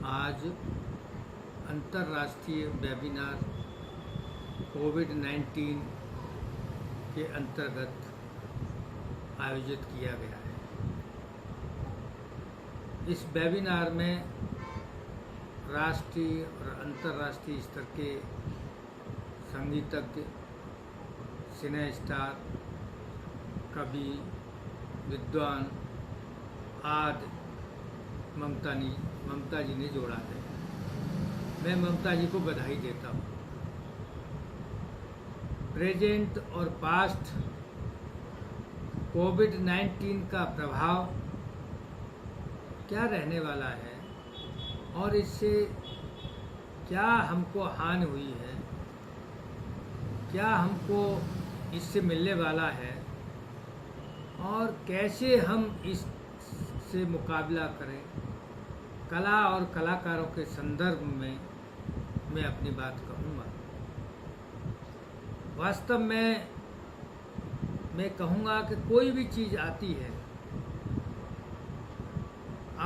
आज अंतर्राष्ट्रीय वेबिनार कोविड-19 के अंतर्गत आयोजित किया गया है। इस वेबिनार में राष्ट्रीय और अंतर्राष्ट्रीय स्तर के संगीतज्ञ, सिने स्टार, कवि, विद्वान आदि ममता जी ने जोड़ा है। मैं ममता जी को बधाई देता हूँ। प्रेजेंट और पास्ट कोविड-19 का प्रभाव क्या रहने वाला है और इससे क्या हमको हानि हुई है, क्या हमको इससे मिलने वाला है और कैसे हम इससे मुकाबला करें, कला और कलाकारों के संदर्भ में मैं अपनी बात कहूँगा। वास्तव में मैं कहूँगा कि कोई भी चीज़ आती है,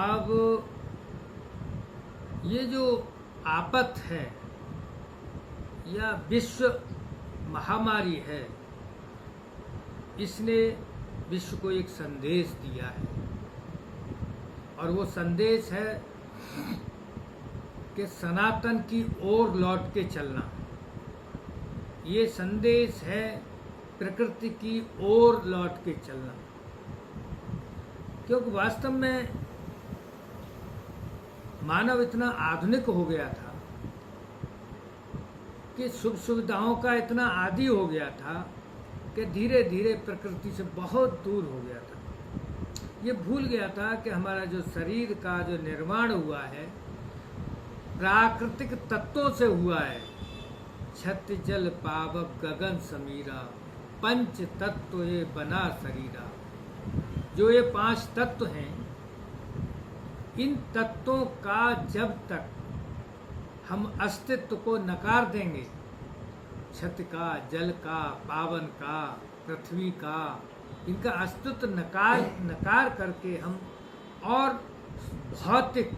अब ये जो आपत है या विश्व महामारी है, इसने विश्व को एक संदेश दिया है और वो संदेश है कि सनातन की ओर लौट के चलना। ये संदेश है प्रकृति की ओर लौट के चलना, क्योंकि वास्तव में मानव इतना आधुनिक हो गया था कि सुख सुविधाओं का इतना आदी हो गया था कि धीरे धीरे प्रकृति से बहुत दूर हो गया था। ये भूल गया था कि हमारा जो शरीर का जो निर्माण हुआ है प्राकृतिक तत्वों से हुआ है। छत जल पावक गगन समीरा, पंच तत्व ये बना शरीरा। जो ये 5 तत्व हैं, इन तत्वों का जब तक हम अस्तित्व को नकार देंगे, छत का, जल का, पावन का, पृथ्वी का, इनका अस्तित्व नकार करके हम और भौतिक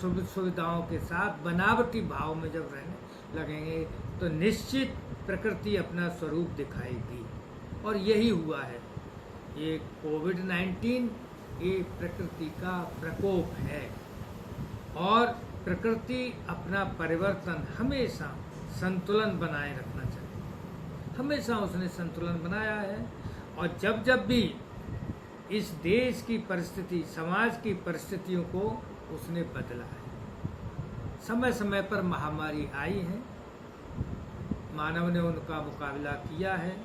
सुविधाओं के साथ बनावटी भाव में जब रहने लगेंगे तो निश्चित प्रकृति अपना स्वरूप दिखाएगी। और यही हुआ है। ये कोविड-19 ये प्रकृति का प्रकोप है और प्रकृति अपना परिवर्तन हमेशा संतुलन बनाए रखना चाहिए। हमेशा उसने संतुलन बनाया है और जब जब भी इस देश की परिस्थिति, समाज की परिस्थितियों को उसने बदला है। समय समय पर महामारी आई है, मानव ने उनका मुकाबला किया है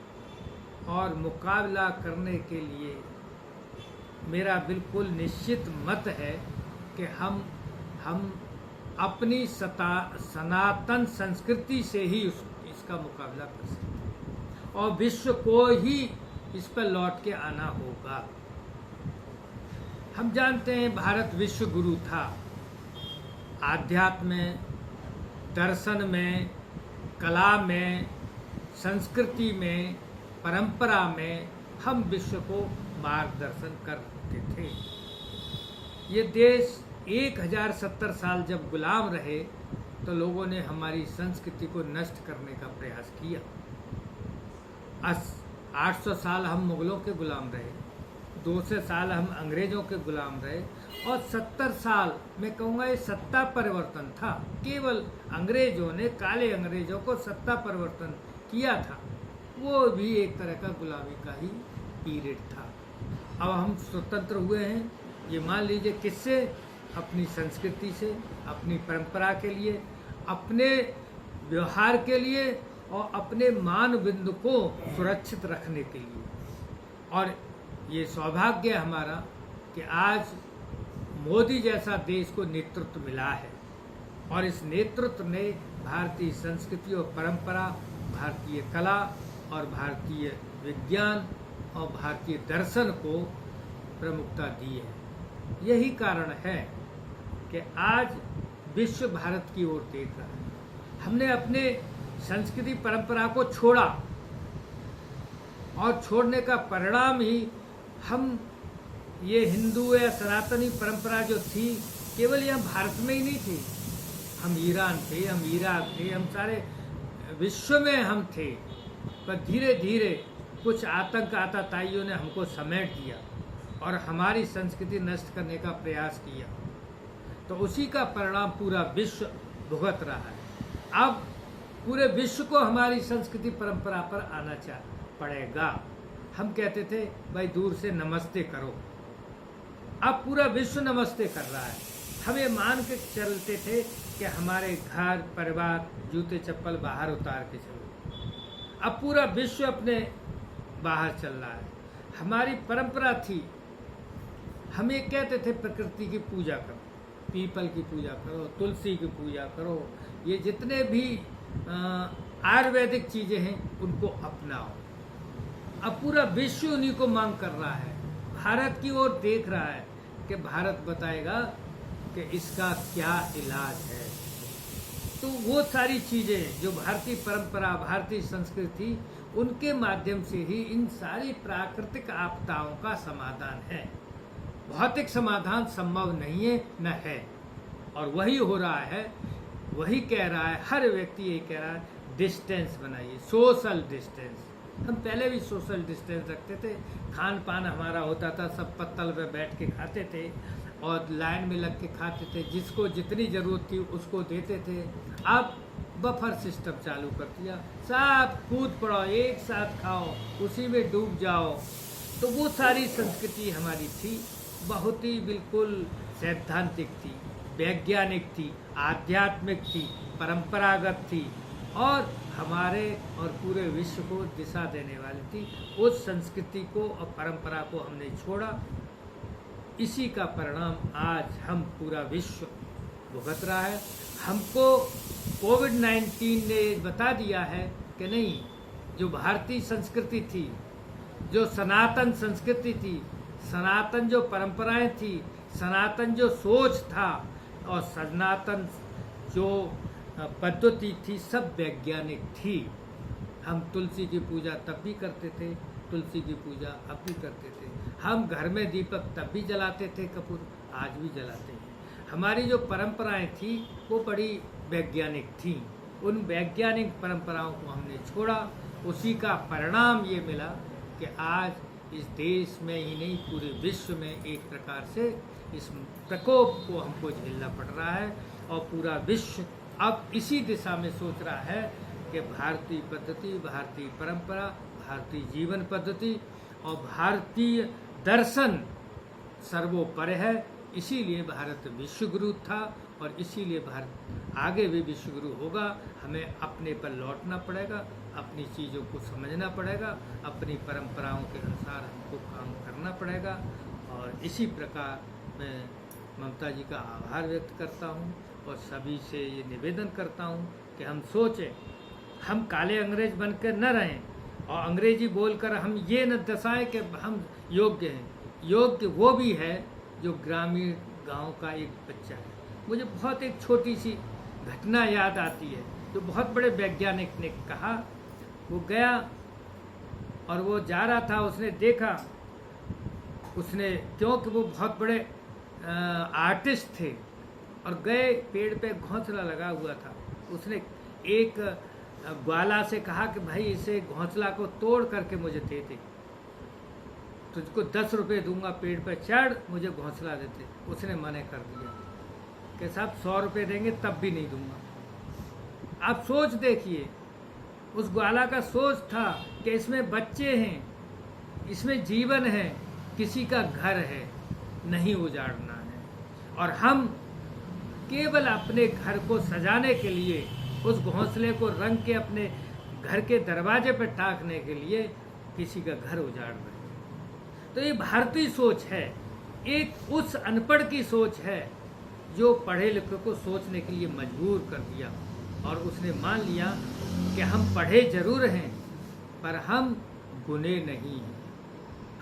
और मुकाबला करने के लिए मेरा बिल्कुल निश्चित मत है कि हम अपनी सनातन संस्कृति से ही इसका मुकाबला कर सकते हैं और विश्व को ही इस पर लौट के आना होगा। हम जानते हैं भारत विश्व गुरु था। आध्यात्म में, दर्शन में, कला में, संस्कृति में, परंपरा में हम विश्व को मार्गदर्शन करते थे। ये देश 1070 साल जब गुलाम रहे तो लोगों ने हमारी संस्कृति को नष्ट करने का प्रयास किया। 800 साल हम मुगलों के गुलाम रहे, 200 साल हम अंग्रेजों के गुलाम रहे और 70 साल मैं कहूँगा ये सत्ता परिवर्तन था। केवल अंग्रेजों ने, काले अंग्रेजों को सत्ता परिवर्तन किया था। वो भी एक तरह का गुलामी का ही पीरियड था। अब हम स्वतंत्र हुए हैं, ये मान लीजिए किससे? अपनी संस्कृति से, अपनी परंपरा के लिए, अपने व्यवहार के लिए और अपने मान बिंदु को सुरक्षित रखने के लिए। और ये सौभाग्य हमारा कि आज मोदी जैसा देश को नेतृत्व मिला है और इस नेतृत्व ने भारतीय संस्कृति और परंपरा, भारतीय कला और भारतीय विज्ञान और भारतीय दर्शन को प्रमुखता दी है। यही कारण है कि आज विश्व भारत की ओर देख रहा है। हमने अपने संस्कृति परंपरा को छोड़ा और छोड़ने का परिणाम ही हम ये हिंदू या सनातनी परंपरा जो थी केवल यहाँ भारत में ही नहीं थे, हम ईरान थे, हम इराक थे, हम सारे विश्व में हम थे। पर धीरे धीरे कुछ आतंक आतताइयों ने हमको समेट दिया और हमारी संस्कृति नष्ट करने का प्रयास किया। तो उसी का परिणाम पूरा विश्व भुगत रहा है। अब पूरे विश्व को हमारी संस्कृति परंपरा पर आना पड़ेगा। हम कहते थे भाई दूर से नमस्ते करो, अब पूरा विश्व नमस्ते कर रहा है। हम ये मान के चलते थे कि हमारे घर परिवार जूते चप्पल बाहर उतार के चलो, अब पूरा विश्व अपने बाहर चल रहा है। हमारी परंपरा थी, हम ये कहते थे प्रकृति की पूजा करो, पीपल की पूजा करो, तुलसी की पूजा करो, ये जितने भी आयुर्वेदिक चीज़ें हैं उनको अपनाओ। अब पूरा विश्व उन्हीं को मांग कर रहा है, भारत की ओर देख रहा है कि भारत बताएगा कि इसका क्या इलाज है। तो वो सारी चीज़ें जो भारतीय परंपरा, भारतीय संस्कृति, उनके माध्यम से ही इन सारी प्राकृतिक आपदाओं का समाधान है। भौतिक समाधान संभव नहीं है, न है। और वही हो रहा है, वही कह रहा है, हर व्यक्ति ये कह रहा है, डिस्टेंस बनाइए, सोशल डिस्टेंस। हम पहले भी सोशल डिस्टेंस रखते थे, खान पान हमारा होता था, सब पत्तल पे बैठ के खाते थे और लाइन में लग के खाते थे, जिसको जितनी ज़रूरत थी उसको देते थे। अब बफर सिस्टम चालू कर दिया, सब कूद पड़ो, एक साथ खाओ, उसी में डूब जाओ। तो वो सारी संस्कृति हमारी थी, बहुत ही बिल्कुल सैद्धांतिक थी, वैज्ञानिक थी, आध्यात्मिक थी, परंपरागत थी और हमारे और पूरे विश्व को दिशा देने वाली थी। उस संस्कृति को और परंपरा को हमने छोड़ा, इसी का परिणाम आज हम पूरा विश्व भुगत रहा है। हमको कोविड-19 ने बता दिया है कि नहीं, जो भारतीय संस्कृति थी, जो सनातन संस्कृति थी, सनातन जो परंपराएं थी, सनातन जो सोच था और सनातन जो पद्धति थी, सब वैज्ञानिक थी। हम तुलसी की पूजा तब भी करते थे, तुलसी की पूजा अब भी करते थे। हम घर में दीपक तब भी जलाते थे, कपूर आज भी जलाते हैं। हमारी जो परंपराएं थी वो बड़ी वैज्ञानिक थी, उन वैज्ञानिक परंपराओं को हमने छोड़ा। उसी का परिणाम ये मिला कि आज इस देश में ही नहीं, पूरे विश्व में एक प्रकार से इस प्रकोप को हमको झेलना पड़ रहा है। और पूरा विश्व अब इसी दिशा में सोच रहा है कि भारतीय पद्धति, भारतीय परंपरा, भारतीय जीवन पद्धति और भारतीय दर्शन सर्वोपरि है। इसीलिए भारत विश्वगुरु था और इसीलिए भारत आगे भी विश्वगुरु होगा। हमें अपने पर लौटना पड़ेगा, अपनी चीज़ों को समझना पड़ेगा, अपनी परंपराओं के अनुसार हमको काम करना पड़ेगा। और इसी प्रकार मैं ममता जी का आभार व्यक्त करता हूँ और सभी से ये निवेदन करता हूँ कि हम सोचें, हम काले अंग्रेज बनकर न रहें और अंग्रेजी बोलकर हम ये न दर्शाएं कि हम योग्य हैं। योग्य वो भी है जो ग्रामीण गांव का एक बच्चा है। मुझे बहुत एक छोटी सी घटना याद आती है जो बहुत बड़े वैज्ञानिक ने कहा। वो गया और वो जा रहा था, उसने देखा, उसने, क्योंकि वो बहुत बड़े आर्टिस्ट थे और गए, पेड़ पे घोंसला लगा हुआ था। उसने एक ग्वाला से कहा कि भाई इसे घोंसला को तोड़ करके मुझे दे दे, तुझको 10 रुपये दूंगा, पेड़ पे चढ़ मुझे घोंसला देते। उसने मना कर दिया कि साहब 100 रुपये देंगे तब भी नहीं दूंगा। आप सोच देखिए, उस ग्वाला का सोच था कि इसमें बच्चे हैं, इसमें जीवन है, किसी का घर है, नहीं उजाड़ना है। और हम केवल अपने घर को सजाने के लिए उस घोंसले को रंग के अपने घर के दरवाजे पर टाकने के लिए किसी का घर उजाड़ रहे हैं। तो ये भारतीय सोच है, एक उस अनपढ़ की सोच है जो पढ़े लिखे को सोचने के लिए मजबूर कर दिया। और उसने मान लिया कि हम पढ़े जरूर हैं पर हम गुने नहीं हैं,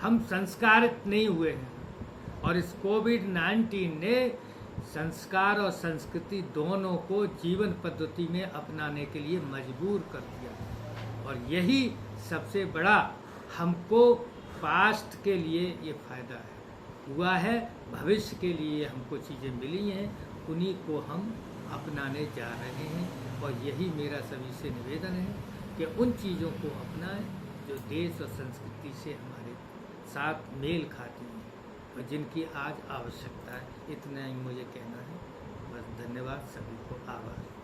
हम संस्कारित नहीं हुए हैं। और इस कोविड-19 ने संस्कार और संस्कृति दोनों को जीवन पद्धति में अपनाने के लिए मजबूर कर दिया। और यही सबसे बड़ा हमको पास्ट के लिए ये फायदा है। हुआ है, भविष्य के लिए हमको चीज़ें मिली हैं, उन्हीं को हम अपनाने जा रहे हैं। और यही मेरा सभी से निवेदन है कि उन चीज़ों को अपनाएं जो देश और संस्कृति से हमारे साथ मेल खाती हैं और जिनकी आज आवश्यकता है। इतना ही मुझे कहना है। बस धन्यवाद, सभी को आभार।